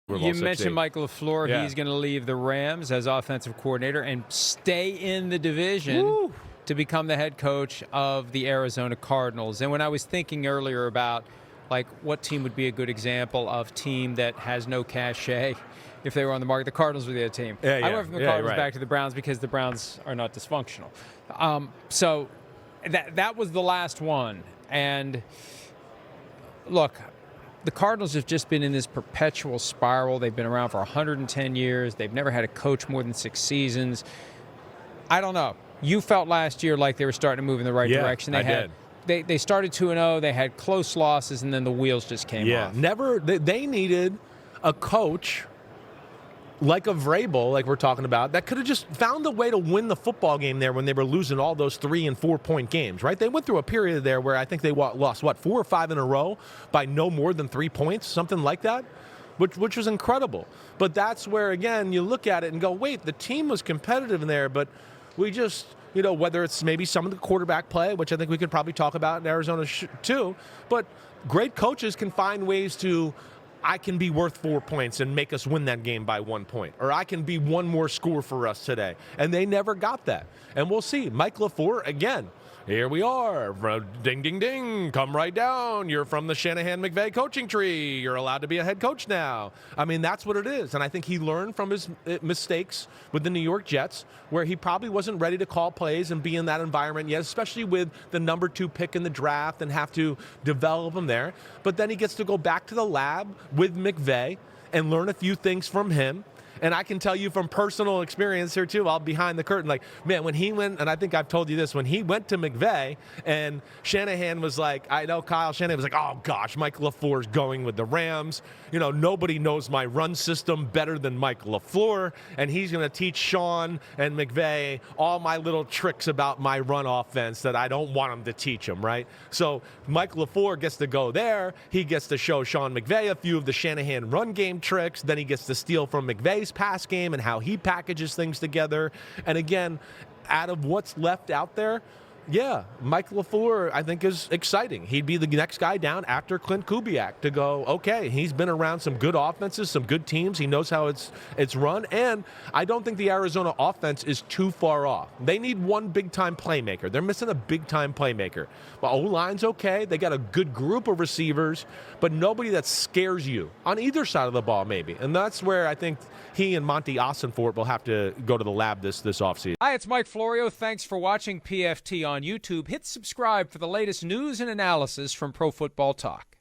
You mentioned Mike LaFleur. Yeah. He's going to leave the Rams as offensive coordinator and stay in the division to become the head coach of the Arizona Cardinals. And when I was thinking earlier about, like, what team would be a good example of team that has no cachet if they were on the market, the Cardinals would be a team. Yeah, I went from the Cardinals back to the Browns because the Browns are not dysfunctional. So that was the last one. And look, the Cardinals have just been in this perpetual spiral. They've been around for 110 years. They've never had a coach more than 6 seasons. I don't know. You felt last year like they were starting to move in the right direction. I did. They started 2-0. They had close losses, and then the wheels just came off. They needed a coach like a Vrabel, like we're talking about, that could have just found a way to win the football game there when they were losing all those 3- and 4-point games, right? They went through a period there where I think they lost, 4 or 5 in a row by no more than 3 points, something like that, which was incredible. But that's where, again, you look at it and go, wait, the team was competitive in there, but we just, whether it's maybe some of the quarterback play, which I think we could probably talk about in Arizona too, but great coaches can find ways to, I can be worth 4 points and make us win that game by 1 point. Or I can be one more score for us today. And they never got that. And we'll see. Mike LaFleur, again, here we are. Ding, ding, ding. Come right down. You're from the Shanahan-McVay coaching tree. You're allowed to be a head coach now. I mean, that's what it is. And I think he learned from his mistakes with the New York Jets, where he probably wasn't ready to call plays and be in that environment yet, especially with the number 2 pick in the draft and have to develop him there. But then he gets to go back to the lab with McVay and learn a few things from him. And I can tell you from personal experience here, too, I'll behind the curtain. Like, man, when he went, and I think I've told you this, when he went to McVay and Shanahan was like, I know Kyle Shanahan was like, oh, gosh, Mike LaFleur's going with the Rams. Nobody knows my run system better than Mike LaFleur, and he's going to teach Sean and McVay all my little tricks about my run offense that I don't want him to teach him, right? So Mike LaFleur gets to go there. He gets to show Sean McVay a few of the Shanahan run game tricks. Then he gets to steal from McVay's pass game and how he packages things together. And again, out of what's left out there, Mike LaFleur, I think, is exciting. He'd be the next guy down after Clint Kubiak to go, okay, he's been around some good offenses, some good teams. He knows how it's run. And I don't think the Arizona offense is too far off. They need one big-time playmaker. They're missing a big-time playmaker. But O-line's okay. They got a good group of receivers, but nobody that scares you on either side of the ball, maybe. And that's where I think he and Monty Ossenfort will have to go to the lab this offseason. Hi, it's Mike Florio. Thanks for watching PFT on YouTube. Hit subscribe for the latest news and analysis from Pro Football Talk.